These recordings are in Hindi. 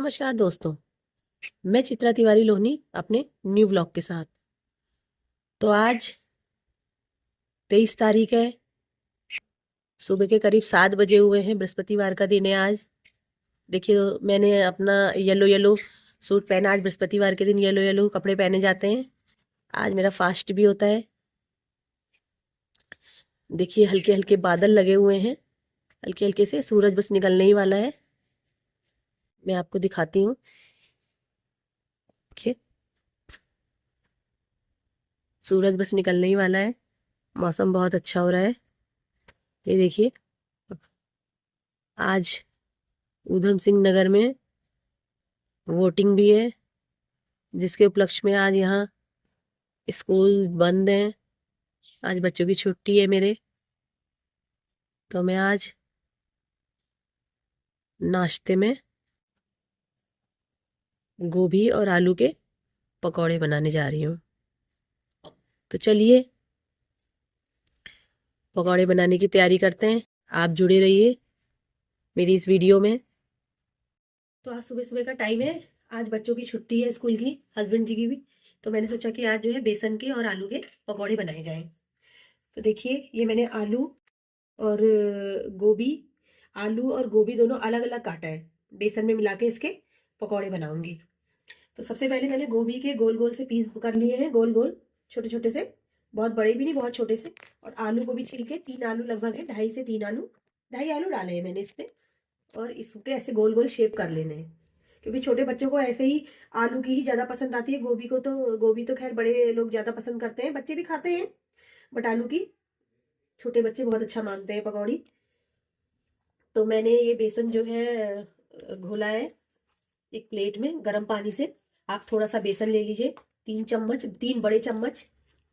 नमस्कार दोस्तों, मैं चित्रा तिवारी लोहनी अपने न्यू ब्लॉग के साथ। तो आज 23 तारीख है, सुबह के करीब 7 बजे हुए हैं। बृहस्पतिवार का दिन है आज। देखिए, मैंने अपना येलो येलो सूट पहना। आज बृहस्पतिवार के दिन येलो येलो कपड़े पहने जाते हैं। आज मेरा फास्ट भी होता है। देखिए, हल्के हल्के बादल लगे हुए हैं, हल्के हल्के से। सूरज बस निकलने ही वाला है। मैं आपको दिखाती हूँ। देखिए, सूरज बस निकलने ही वाला है। मौसम बहुत अच्छा हो रहा है। ये देखिए, आज ऊधम सिंह नगर में वोटिंग भी है, जिसके उपलक्ष्य में आज यहाँ स्कूल बंद है। आज बच्चों की छुट्टी है मेरे। तो मैं आज नाश्ते में गोभी और आलू के पकौड़े बनाने जा रही हूँ। तो चलिए, पकौड़े बनाने की तैयारी करते हैं। आप जुड़े रहिए मेरी इस वीडियो में। तो आज सुबह सुबह का टाइम है। आज बच्चों की छुट्टी है, स्कूल की, हस्बैंड जी की भी। तो मैंने सोचा कि आज जो है बेसन के और आलू के पकौड़े बनाए जाएं। तो देखिए, ये मैंने और गोभी आलू और गोभी दोनों अलग अलग काटा है। बेसन में मिला के इसके पकौड़े बनाऊंगी। तो सबसे पहले मैंने गोभी के गोल गोल से पीस कर लिए हैं, गोल गोल छोटे छोटे से, बहुत बड़े भी नहीं, बहुत छोटे से। और आलू को भी छील के, 3 आलू लगभग है, 2.5 से 3 आलू, 2.5 आलू डाले हैं मैंने इसमें। और इसके ऐसे गोल गोल शेप कर लेने हैं, क्योंकि छोटे बच्चों को ऐसे ही आलू की ही ज़्यादा पसंद आती है। गोभी तो खैर बड़े लोग ज़्यादा पसंद करते हैं, बच्चे भी खाते हैं, बट आलू की छोटे बच्चे बहुत अच्छा मानते हैं पकौड़ी। तो मैंने ये बेसन जो है घोला है एक प्लेट में गर्म पानी से। आप थोड़ा सा बेसन ले लीजिए, 3 चम्मच, 3 बड़े चम्मच,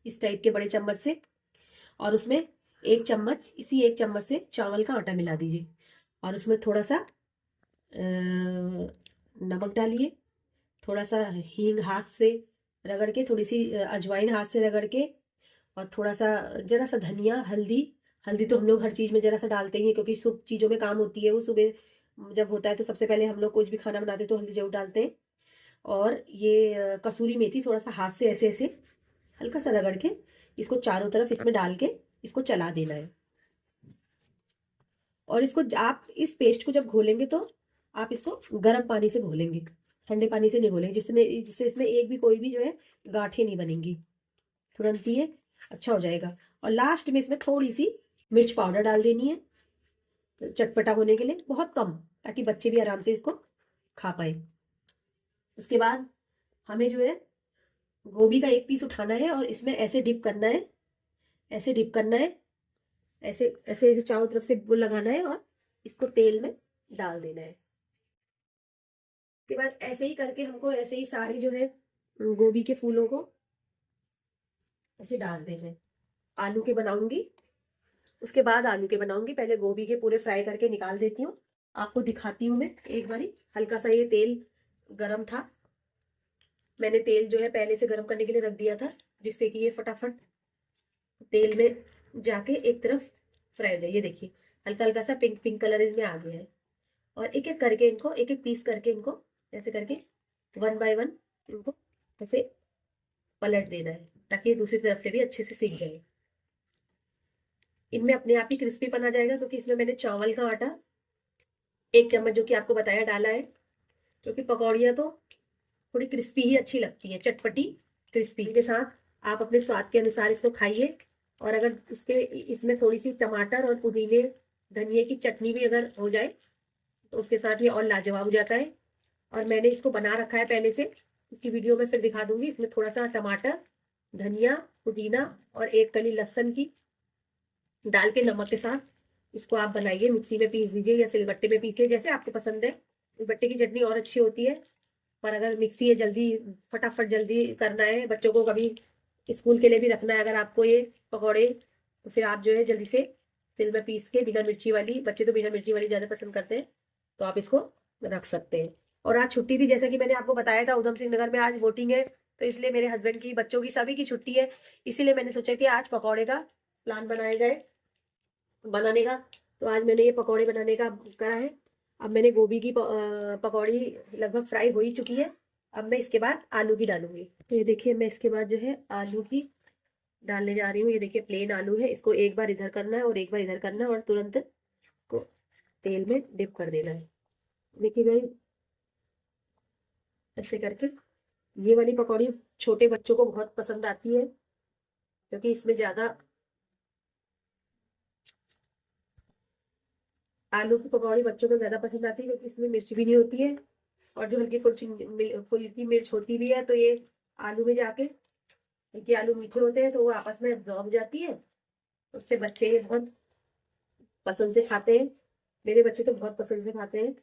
इस टाइप के बड़े चम्मच से। और उसमें 1 चम्मच, इसी 1 चम्मच से चावल का आटा मिला दीजिए। और उसमें थोड़ा सा नमक डालिए, थोड़ा सा हींग हाथ से रगड़ के, थोड़ी सी अजवाइन हाथ से रगड़ के, और थोड़ा सा, जरा सा धनिया, हल्दी। हल्दी तो हम लोग हर चीज़ में जरा सा डालते ही हैं, क्योंकि सब चीज़ों में काम होती है वो। सुबह जब होता है तो सबसे पहले हम लोग कुछ भी खाना बनाते हैं तो हल्दी जरूर डालते हैं। और ये कसूरी मेथी थोड़ा सा हाथ से ऐसे ऐसे हल्का सा रगड़ के इसको चारों तरफ इसमें डाल के इसको चला देना है। और इसको आप इस पेस्ट को जब घोलेंगे तो आप इसको गर्म पानी से घोलेंगे, ठंडे पानी से नहीं घोलेंगे, जिससे इसमें एक भी कोई भी जो है गांठें नहीं बनेंगी। तुरंत ही ये अच्छा हो जाएगा। और लास्ट में इसमें थोड़ी सी मिर्च पाउडर डाल देनी है, तो चटपटा होने के लिए, बहुत कम, ताकि बच्चे भी आराम से इसको खा पाए। उसके बाद हमें जो है गोभी का एक पीस उठाना है और इसमें ऐसे डिप करना है, ऐसे डिप करना है, ऐसे ऐसे चारों तरफ से वो लगाना है और इसको तेल में डाल देना है। उसके बाद ऐसे ही करके हमको ऐसे ही सारी जो है गोभी के फूलों को ऐसे डाल देना है। आलू के बनाऊंगी, उसके बाद आलू के बनाऊंगी। पहले गोभी के पूरे फ्राई करके निकाल देती हूँ, आपको दिखाती हूँ मैं एक बारी। हल्का सा ये तेल गरम था, मैंने तेल जो है पहले से गरम करने के लिए रख दिया था, जिससे कि ये फटाफट तेल में जाके एक तरफ फ्राई हो जाए। ये देखिए, हल्का हल्का सा पिंक पिंक कलर इसमें आ गया है। और एक एक करके इनको, एक एक पीस करके इनको ऐसे करके 1 बाय 1 इनको ऐसे पलट देना है, ताकि ये दूसरी तरफ से भी अच्छे से सीख जाए। इनमें अपने आप ही क्रिस्पीपन आ जाएगा, क्योंकि इसमें मैंने चावल का आटा 1 चम्मच, जो कि आपको बताया, डाला है। क्योंकि पकौड़ियाँ तो थोड़ी क्रिस्पी ही अच्छी लगती है, चटपटी क्रिस्पी के साथ। आप अपने स्वाद के अनुसार इसको खाइए। और अगर इसमें थोड़ी सी टमाटर और पुदीने धनिए की चटनी भी अगर हो जाए तो उसके साथ ये और लाजवाब हो जाता है। और मैंने इसको बना रखा है पहले से, इसकी वीडियो में फिर दिखा दूंगी। इसमें थोड़ा सा टमाटर, धनिया, पुदीना और एक कली लहसुन की डाल के नमक के साथ इसको आप बनाइए। मिक्सी में पीस दीजिए या सिलबट्टे में पीसिए, जैसे आपको पसंद है। सिलबट्टे की चटनी और अच्छी होती है, पर अगर मिक्सी है, जल्दी फटाफट जल्दी करना है, बच्चों को कभी स्कूल के लिए भी रखना है अगर आपको ये पकौड़े, तो फिर आप जो है जल्दी से सिल में पीस के, बिना मिर्ची वाली, बच्चे तो बिना मिर्ची वाली ज़्यादा पसंद करते हैं, तो आप इसको रख सकते हैं। और आज छुट्टी थी, जैसा कि मैंने आपको बताया था, ऊधम सिंह नगर में आज वोटिंग है, तो इसलिए मेरे हस्बैंड की, बच्चों की, सभी की छुट्टी है। इसीलिए मैंने सोचा कि आज पकौड़े का प्लान बनाया जाए बनाने का। तो आज मैंने ये पकौड़े बनाने का करा है। अब मैंने गोभी की पकौड़ी लगभग फ्राई हो ही चुकी है। अब मैं इसके बाद आलू की डालूंगी। तो ये देखिए मैं इसके बाद जो है आलू की डालने जा रही हूँ। ये देखिए प्लेन आलू है, इसको एक बार इधर करना है और एक बार इधर करना है और तुरंत इसको तेल में डिप कर देना है। देखिए गाइस ऐसे करके। ये वाली पकौड़ी छोटे बच्चों को बहुत पसंद आती है क्योंकि इसमें ज्यादा आलू की पकौड़ी बच्चों को ज्यादा पसंद आती है क्योंकि इसमें मिर्च भी नहीं होती है और जो हल्की फुल्की मिर्च होती भी है तो ये आलू में जाके, क्योंकि आलू मीठे होते हैं तो वो आपस में एब्जॉर्ब हो जाती है। उससे बच्चे ये बहुत पसंद से खाते हैं। मेरे बच्चे तो बहुत पसंद से खाते हैं।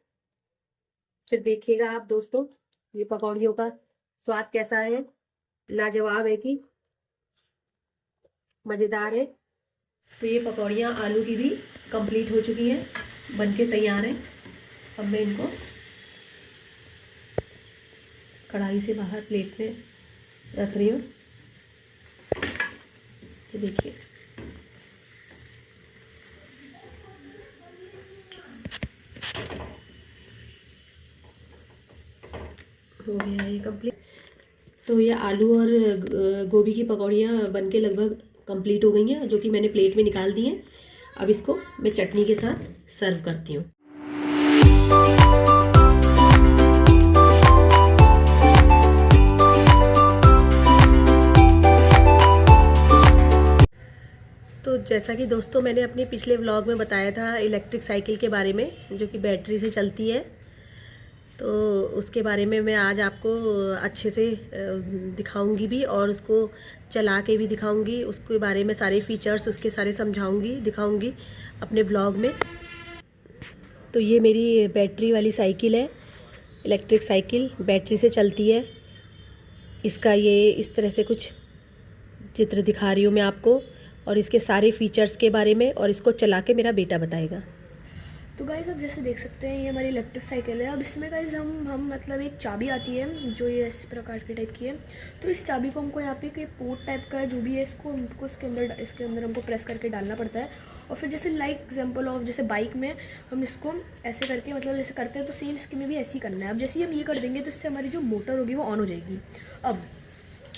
फिर देखिएगा आप दोस्तों ये पकौड़ियों का स्वाद कैसा है, लाजवाब है कि मजेदार है। तो ये पकौड़ियाँ आलू की भी कंप्लीट हो चुकी हैं, बनके तैयार हैं। अब मैं इनको कढ़ाई से बाहर प्लेट में रख रही हूँ। तो देखिए हो गया ये कंप्लीट। तो ये आलू और गोभी की पकौड़ियाँ बनके लगभग कंप्लीट हो गई हैं, जो कि मैंने प्लेट में निकाल दी हैं। अब इसको मैं चटनी के साथ सर्व करती हूँ। तो जैसा कि दोस्तों मैंने अपने पिछले व्लॉग में बताया था इलेक्ट्रिक साइकिल के बारे में, जो कि बैटरी से चलती है, तो उसके बारे में मैं आज आपको अच्छे से दिखाऊंगी भी और उसको चला के भी दिखाऊंगी। उसके बारे में सारे फीचर्स उसके सारे समझाऊंगी, दिखाऊंगी अपने ब्लॉग में। तो ये मेरी बैटरी वाली साइकिल है, इलेक्ट्रिक साइकिल, बैटरी से चलती है। इसका ये इस तरह से कुछ चित्र दिखा रही हूँ मैं आपको और इसके सारे फीचर्स के बारे में, और इसको चला के मेरा बेटा बताएगा। तो गाइज़ आप जैसे देख सकते हैं ये हमारी इलेक्ट्रिक साइकिल है। अब इसमें गाइज़ हम मतलब एक चाबी आती है जो ये इस प्रकार की टाइप की है। तो इस चाबी को हमको यहाँ पे एक पोर्ट टाइप का जो भी है इसको हमको इसके अंदर हमको प्रेस करके डालना पड़ता है। और फिर जैसे लाइक एग्जांपल ऑफ जैसे बाइक में हम इसको ऐसे करके मतलब जैसे करते हैं तो सेम इसके में भी ऐसे ही करना है। अब जैसे ही हम ये कर देंगे तो इससे हमारी जो मोटर होगी वो ऑन हो जाएगी। अब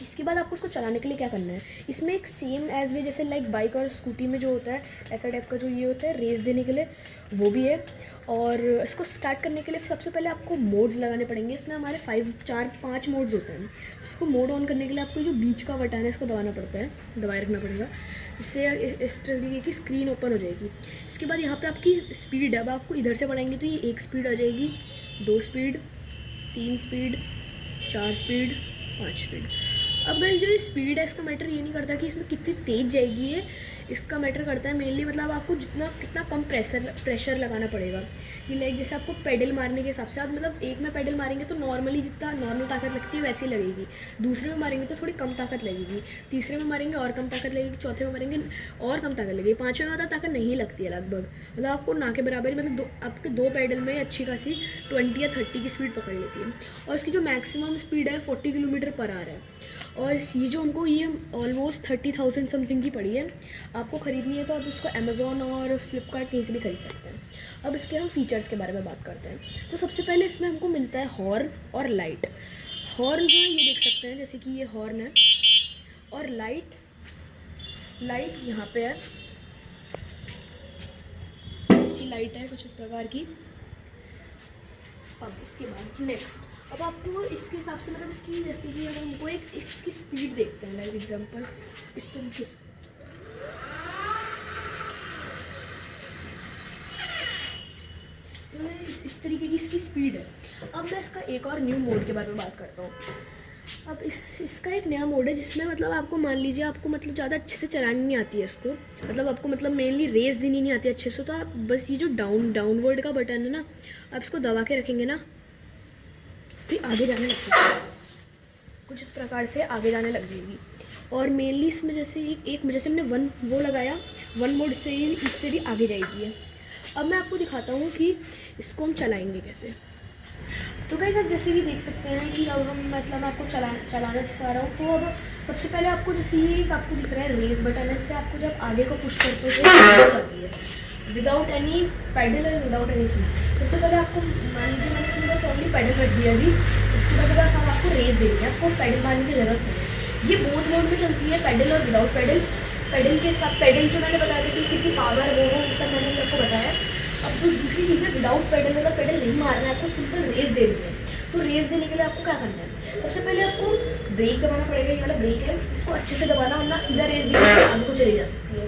इसके बाद आपको उसको चलाने के लिए क्या करना है, इसमें एक सेम एज वे जैसे लाइक बाइक और स्कूटी में जो होता है ऐसा टाइप का जो ये होता है रेस देने के लिए, वो भी है। और इसको स्टार्ट करने के लिए सबसे पहले आपको मोड्स लगाने पड़ेंगे। इसमें हमारे 5 मोड्स होते हैं। इसको मोड ऑन करने के लिए आपको जो बीच का बटन है इसको दबाना पड़ता है, दबाए रखना पड़ेगा, जिससे इस तरीके की स्क्रीन ओपन हो जाएगी। इसके बाद यहाँ पे आपकी स्पीड है, अब आपको इधर से बढ़ाएंगे तो ये 1 स्पीड आ जाएगी, 2 स्पीड, 3 स्पीड, 4 स्पीड, 5 स्पीड। अब गाइस जो स्पीड है इसका मैटर ये नहीं करता कि इसमें कितनी तेज़ जाएगी ये, इसका मैटर करता है मेनली मतलब आपको कितना कम प्रेशर लगाना पड़ेगा। कि लाइक जैसे आपको पेडल मारने के हिसाब से आप मतलब एक में पेडल मारेंगे तो नॉर्मली जितना नॉर्मल ताकत लगती है वैसे ही लगेगी, दूसरे में मारेंगे तो थोड़ी कम ताकत लगेगी, तीसरे में मारेंगे और कम ताकत लगेगी, चौथे में मारेंगे और कम ताकत लगेगी, पाँचवें में ज़्यादा ताकत नहीं लगती है लगभग। मतलब आपको ना के बराबर ही मतलब आपके 2 पेडल में अच्छी खासी 20 या 30 की स्पीड पकड़ लेती है। और इसकी जो मैक्सिमम स्पीड है 40 किलोमीटर पर आवर है। और ये जो हमको ये ऑलमोस्ट 30,000 समथिंग की पड़ी है। आपको ख़रीदनी है तो आप इसको अमेज़ॉन और फ्लिपकार्ट कहीं से भी खरीद सकते हैं। अब इसके हम फीचर्स के बारे में बात करते हैं। तो सबसे पहले इसमें हमको मिलता है हॉर्न और लाइट। हॉर्न जो है ये देख सकते हैं जैसे कि ये हॉर्न है, और लाइट यहाँ पे है, ऐसी लाइट है कुछ इस प्रकार की। अब इसके बाद नेक्स्ट, अब आपको इसके हिसाब से मतलब इसकी जैसे कि अगर हमको एक इसकी स्पीड देखते हैं लाइक एग्जांपल इस तरीके से, तो इस तरीके की इसकी स्पीड है। अब मैं इसका एक और न्यू मोड के बारे में बात करता हूँ। अब इसका एक नया मोड है जिसमें मतलब आपको मान लीजिए आपको मतलब ज़्यादा अच्छे से चलानी नहीं आती है इसको, मतलब आपको मतलब मेनली रेस देनी नहीं आती अच्छे से, तो आप बस ये जो डाउनवर्ड का बटन है ना, आप इसको दबा के रखेंगे ना फिर आगे जाने लग जाएगी, कुछ इस प्रकार से आगे जाने लग जाएगी। और मेनली इसमें जैसे एक जैसे हमने वन मोड से ही इससे भी आगे जाएगी है। अब मैं आपको दिखाता हूँ कि इसको हम चलाएंगे कैसे। तो गाइस आप जैसे कि देख सकते हैं कि अब हम मतलब आपको चलाना सिखा रहा हूँ। तो अब सबसे पहले आपको जैसे ये आपको दिख रहा है रेस बटन है, इससे आपको जब आगे को पुश करते हो तो आती है। विदाउट एनी पैडल और विदाउट एनी थिंग। सबसे पहले आपको मान लीजिए मैंने इसमें बस ओनली पैडल रख दिया अभी, उसके बाद हम आपको रेस देंगे, आपको पैडल मारने की ज़रूरत नहीं है। ये बोथ मोड में चलती है, पैडल और विदाउट पैडल। पैडल के साथ पैडल जो मैंने बताया था कि कितनी पावर वो सब मैंने आपको बताया। अब जो दूसरी चीज़ है विदाउट पैडल, अगर पैडल नहीं मारना है, आपको सिंपल रेस देनी है। तो रेस देने के लिए आपको क्या करना है, सबसे पहले आपको ब्रेक दबाना पड़ेगा। ये वाला ब्रेक है, इसको अच्छे से दबाना, वरना सीधा रेस देने के आगे को चली जा सकती है।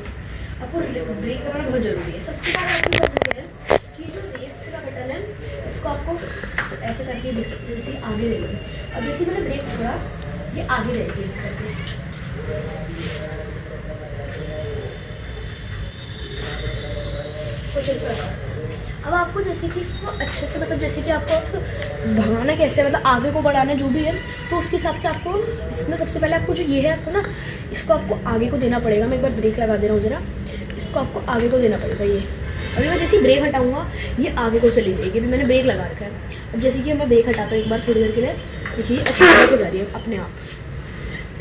आपको ब्रेक दबाना बहुत ज़रूरी है। सबसे पहले आपको करना है कि जो रेस का बटन है इसको आपको ऐसे करके देख सकते हैं, जैसे आगे रहेगी। अब जैसे मैंने ब्रेक छोड़ा, ये आगे रहेगी इस करके। कुछ इस प्रकार से। अब आपको जैसे कि इसको अच्छे से मतलब जैसे कि आपको भगाना कैसे, मतलब आगे को बढ़ाना जो भी है, तो उसके हिसाब से आपको इसमें सबसे पहले आपको जो ये है आपको ना, इसको आपको आगे को देना पड़ेगा। मैं एक बार ब्रेक लगा दे रहा हूँ ज़रा, इसको आपको आगे को देना पड़ेगा। ये अभी मैं जैसे ब्रेक हटाऊंगा ये आगे को चली जाएगी। अभी मैंने ब्रेक लगा रखा है। अब जैसे कि मैं ब्रेक हटाता हूँ एक बार थोड़ी देर के लिए, देखिए ऐसे आगे को जा रही है अपने आप।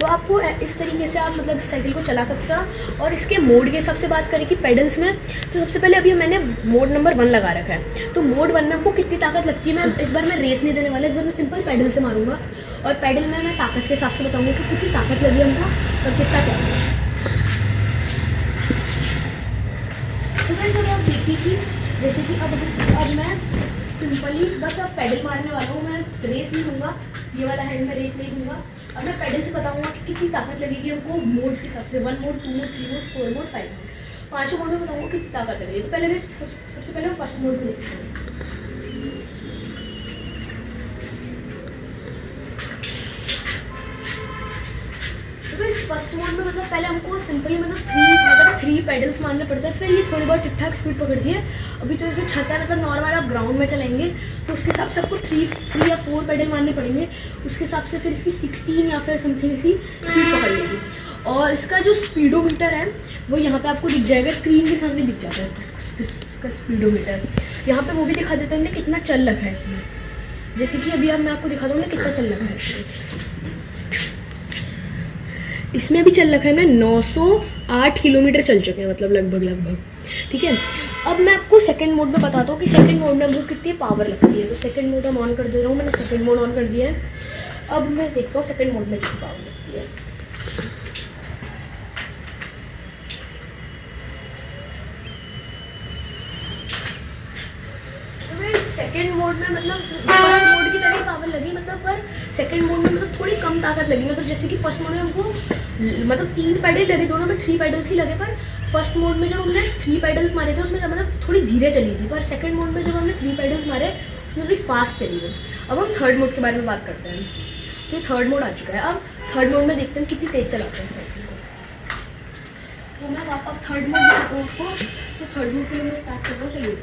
तो आपको इस तरीके से आप मतलब साइकिल को चला सकते हैं। और इसके मोड के हिसाब से बात करें कि पेडल्स में, तो सबसे पहले अभी मैंने मोड नंबर 1 लगा रखा है। तो मोड 1 में हमको कितनी ताकत लगती है, मैं इस बार मैं रेस नहीं देने वाला, इस बार मैं सिंपल पैडल से मारूंगा। और पैडल में मैं ताकत के हिसाब से बताऊंगा कि कितनी ताकत लगी हमको और कितना क्या। तो फिर जब आप देखिए कि जैसे कि अब मैं सिंपली बस अब पैडल मारने वाला हूँ, मैं रेस नहीं दूंगा, ये वाला हैंड में रेस नहीं दूंगा। अब मैं पैडल से बताऊंगा कि कितनी ताकत लगेगी हमको मोड्स के हिसाब से, 1 mode, 2 mode, 3 mode, 4 mode, 5 mode, 5 mode में बताऊंगा कितनी ताकत लगेगी। तो पहले सबसे पहले फर्स्ट मोड में देखते हैं। तो इस फर्स्ट मोड में मतलब पहले हमको सिंपली मतलब 3 पेडल्स मारने पड़ते हैं, फिर ये थोड़ी बहुत ठीक ठाक स्पीड पकड़ती है। अभी तो इसे छत है, मतलब नॉर्मल आप ग्राउंड में चलेंगे तो उसके हिसाब से आपको 3 या 4 पेडल मारने पड़ेंगे। उसके हिसाब से फिर इसकी 16 या फिर समथिंग सी स्पीड पकड़ लेगी। और इसका जो स्पीडोमीटर है वो यहाँ पे आपको दिख जाएगा, स्क्रीन के सामने दिख जाता है इसका स्पीडोमीटर। यहाँ पे वो भी दिखा देता है हमने कितना चल रखा है इसमें। जैसे कि अभी अब मैं आपको दिखा दूँ कितना चल रखा है इसमें भी चल रखा है। हमने 908 किलोमीटर चल चुके हैं, मतलब लगभग। ठीक है, अब मैं आपको सेकंड मोड में बताता हूँ कि सेकंड मोड में हमको कितनी पावर लगती है। तो सेकंड मोड हम ऑन कर दे रहा हूँ, मैंने सेकंड मोड ऑन कर दिया है। अब मैं देखता हूँ सेकंड मोड में कितनी पावर लगती है। सेकंड मोड में मतलब फर्स्ट मोड की तरह पावर लगी, मतलब पर सेकंड मोड में मतलब थोड़ी कम ताकत लगी। मतलब जैसे कि फर्स्ट मोड में हमको मतलब 3 पैडल लगे, दोनों में 3 पैडल्स ही लगे। पर फर्स्ट मोड में जब हमने 3 पैडल्स मारे थे उसमें मतलब थोड़ी धीरे चली थी, पर सेकंड मोड में जब हमने 3 पैडल्स मारे उसमें थोड़ी फास्ट चली गई। अब हम थर्ड मोड के बारे में बात करते हैं। तो ये थर्ड मोड आ चुका है। अब थर्ड मोड में देखते हैं कितनी तेज चलाते हैं साइकिल को। तो मैं वापस थर्ड मोड को, तो थर्ड मोड के लिए मैं स्टार्ट कर रहा हूँ। चलिए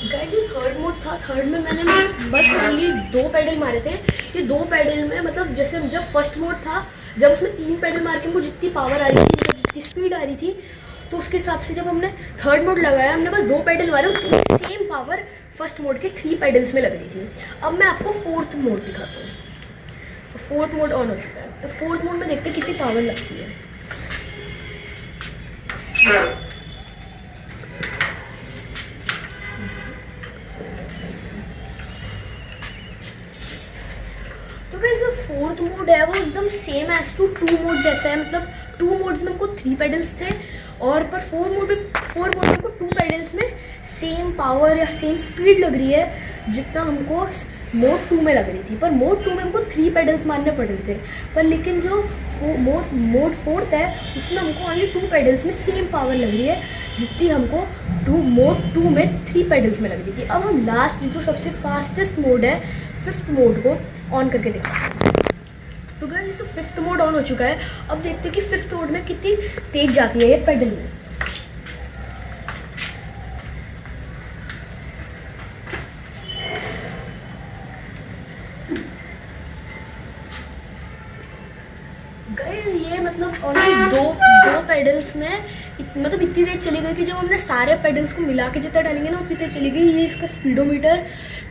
गाइस, जो थर्ड मोड था, थर्ड में मैंने बस ओनली 2 पैडल मारे थे। ये 2 पैडल में मतलब जैसे जब फर्स्ट मोड था, जब उसमें 3 पैडल मार के हमको जितनी पावर आ रही थी, जितनी स्पीड आ रही थी, तो उसके हिसाब से जब हमने थर्ड मोड लगाया हमने बस 2 पैडल मारे, उतनी सेम पावर फर्स्ट मोड के 3 पैडल्स में लग रही थी। अब मैं आपको फोर्थ मोड दिखाता हूँ। तो फोर्थ मोड ऑन हो चुका है। तो फोर्थ मोड में देखते हैं कितनी पावर लगती है। तो फिर जो फोर्थ मोड है वो एकदम सेम एज टू 2 मोड जैसा है। मतलब 2 मोड्स में हमको 3 पेडल्स थे, और पर 4 मोड में हमको 2 पेडल्स में सेम पावर या सेम स्पीड लग रही है जितना हमको मोड 2 में लग रही थी। पर मोड 2 में हमको 3 पेडल्स मारने पड़ रहे थे, पर लेकिन जो मोड 4 है उसमें हमको ओनली 2 पेडल्स में सेम पावर लग रही है जितनी हमको मोड 2 में 3 पेडल्स में लग रही थी। अब हम लास्ट जो सबसे फास्टेस्ट मोड है, 5th मोड को ऑन करके देखते हैं। तो गाइस, 5th मोड ऑन हो चुका है। अब देखते हैं कि 5th मोड में कितनी तेज जाती है ये पेडल में। गाइस, ये मतलब ऑनली दो पेडल्स में मतलब इतनी तेज चली गई कि जब हमने सारे पेडल्स को मिला के जितना डालेंगे ना उतनी तेज चली गई। ये इसका स्पीडोमीटर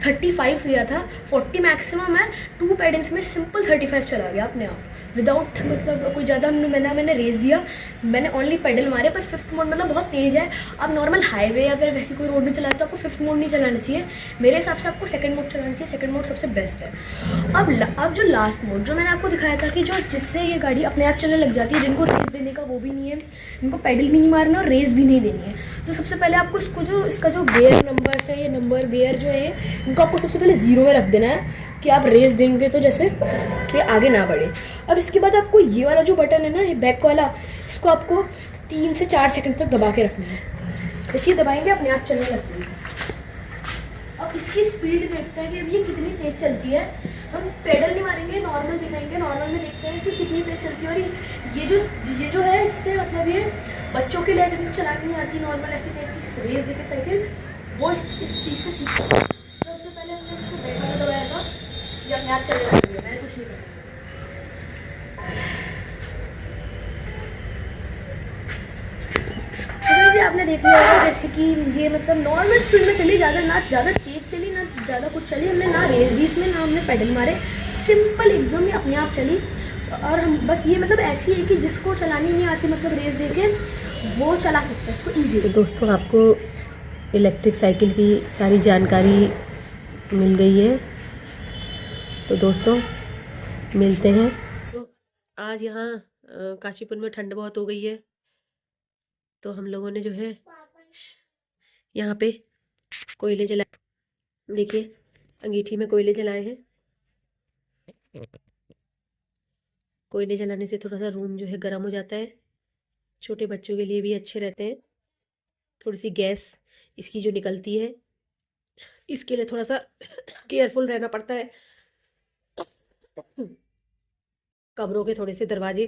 35 लिया था, 40 मैक्सिमम है। 2 पेडल्स में सिंपल 35 चला गया अपने आप। विदाउट मतलब कोई ज़्यादा मैंने रेस दिया, मैंने ओनली पेडल मारे, पर फिफ्थ मोड मतलब बहुत तेज़ है। आप नॉर्मल हाईवे या फिर वैसे कोई रोड में चलाते तो आपको फिफ्थ मोड नहीं चलाना चाहिए, मेरे हिसाब से आपको सेकंड मोड चलाना चाहिए। सेकंड मोड सबसे बेस्ट है। अब जो लास्ट मोड जो मैंने आपको दिखाया था कि जो जिससे ये गाड़ी अपने आप चलने लग जाती है, जिनको रेस देने का वो भी नहीं है, इनको पेडल भी नहीं मारना और रेस भी नहीं देनी है, तो सबसे पहले आपको इसका जो गियर नंबर्स है, ये नंबर गियर जो है इनको आपको सबसे पहले 0 में रख देना है कि आप रेस देंगे तो जैसे कि आगे ना बढ़े। अब इसके बाद आपको ये वाला जो बटन है ना, ये बैक वाला, इसको आपको 3 से 4 सेकंड तक दबा के रखना है। इसे दबाएंगे अपने आप चलने लगती है। अब इसकी स्पीड देखते हैं कि अब ये कितनी तेज़ चलती है। हम पेडल नहीं मारेंगे, नॉर्मल दिखाएंगे, नॉर्मल में देखते हैं कि कितनी तेज़ चलती है। और ये जो है इससे मतलब ये बच्चों के लिए जिनको चलानी नहीं आती नॉर्मल ऐसी टाइप की रेस देके साइकिल, वो इस चीज़ से सीख सकते हैं। सबसे पहले हमने इसको बैक में दबाया था, ये अपने आप चलने लगी है, मैंने कुछ नहीं करा। तो आपने देख लिया होगा जैसे कि ये मतलब नॉर्मल स्पीड में चली, ज़्यादा तेज चली ना ज़्यादा कुछ चली, हमने ना रेस दी इसमें, ना हमने पेडल मारे, सिंपल एकदम ही अपने आप चली। और हम बस ये मतलब ऐसी है कि जिसको चलानी नहीं आती मतलब रेस देके वो चला सकता है इसको ईजी। तो दोस्तों आपको इलेक्ट्रिक साइकिल की सारी जानकारी मिल गई है। तो दोस्तों मिलते हैं। तो आज यहाँ काशीपुर में ठंड बहुत हो गई है, तो हम लोगों ने जो है यहाँ पे कोयले जलाए। देखिए अंगीठी में कोयले जलाए हैं। कोयले जलाने से थोड़ा सा रूम जो है गर्म हो जाता है, छोटे बच्चों के लिए भी अच्छे रहते हैं। थोड़ी सी गैस इसकी जो निकलती है, इसके लिए थोड़ा सा केयरफुल रहना पड़ता है। कमरों के थोड़े से दरवाजे,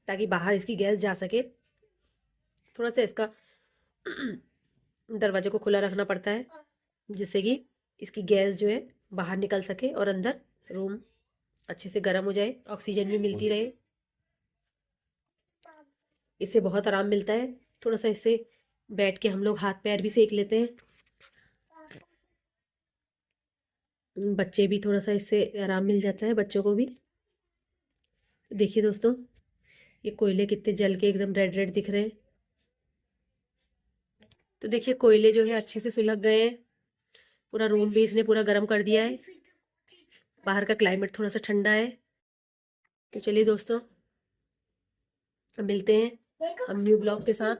ताकि बाहर इसकी गैस जा सके, थोड़ा सा इसका दरवाजे को खुला रखना पड़ता है, जिससे कि इसकी गैस जो है बाहर निकल सके और अंदर रूम अच्छे से गर्म हो जाए, ऑक्सीजन भी मिलती रहे। इससे बहुत आराम मिलता है। थोड़ा सा इससे बैठ के हम लोग हाथ पैर भी सेक लेते हैं, बच्चे भी थोड़ा सा इससे आराम मिल जाता है, बच्चों को भी। देखिए दोस्तों ये कोयले कितने जल के एकदम रेड रेड दिख रहे हैं। तो देखिए कोयले जो है अच्छे से सुलग गए हैं, पूरा रूम भी इसने पूरा गर्म कर दिया है। बाहर का क्लाइमेट थोड़ा सा ठंडा है। तो चलिए दोस्तों अब मिलते हैं हम न्यू ब्लॉग के साथ।